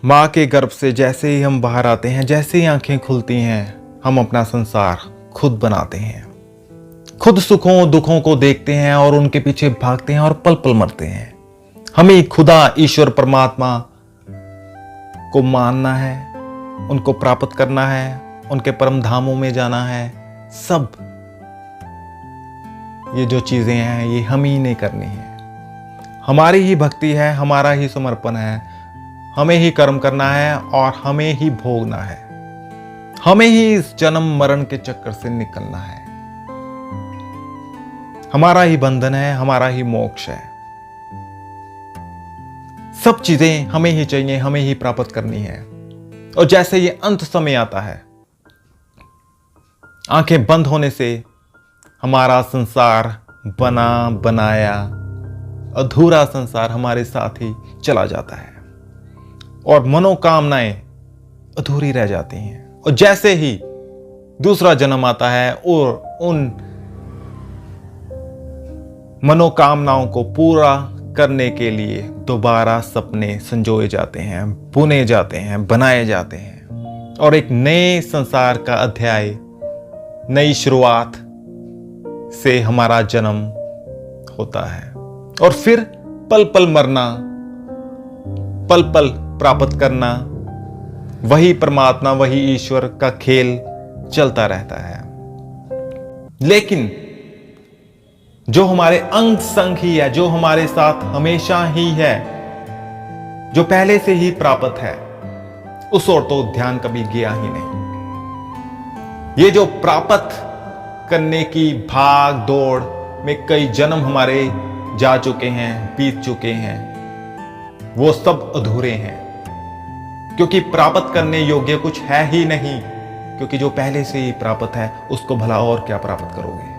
माँ के गर्भ से जैसे ही हम बाहर आते हैं, जैसे ही आंखें खुलती हैं, हम अपना संसार खुद बनाते हैं। खुद सुखों दुखों को देखते हैं और उनके पीछे भागते हैं और पल पल मरते हैं। हमें खुदा, ईश्वर, परमात्मा को मानना है, उनको प्राप्त करना है, उनके परम धामों में जाना है। सब ये जो चीजें हैं ये हम ही ने करनी है। हमारी ही भक्ति है, हमारा ही समर्पण है, हमें ही कर्म करना है और हमें ही भोगना है। हमें ही इस जन्म मरण के चक्कर से निकलना है। हमारा ही बंधन है, हमारा ही मोक्ष है। सब चीजें हमें ही चाहिए, हमें ही प्राप्त करनी है। और जैसे ये अंत समय आता है, आंखें बंद होने से हमारा संसार बना बनाया अधूरा संसार हमारे साथ ही चला जाता है और मनोकामनाएं अधूरी रह जाती हैं। और जैसे ही दूसरा जन्म आता है और उन मनोकामनाओं को पूरा करने के लिए दोबारा सपने संजोए जाते हैं, बुने जाते हैं, बनाए जाते हैं और एक नए संसार का अध्याय, नई शुरुआत से हमारा जन्म होता है। और फिर पल पल मरना, पल पल प्राप्त करना, वही परमात्मा, वही ईश्वर का खेल चलता रहता है। लेकिन जो हमारे अंग संग ही है, जो हमारे साथ हमेशा ही है, जो पहले से ही प्राप्त है, उस ओर तो ध्यान कभी गया ही नहीं। ये जो प्राप्त करने की भाग दौड़ में कई जन्म हमारे जा चुके हैं, बीत चुके हैं, वो सब अधूरे हैं, क्योंकि प्राप्त करने योग्य कुछ है ही नहीं। क्योंकि जो पहले से ही प्राप्त है उसको भला और क्या प्राप्त करोगे।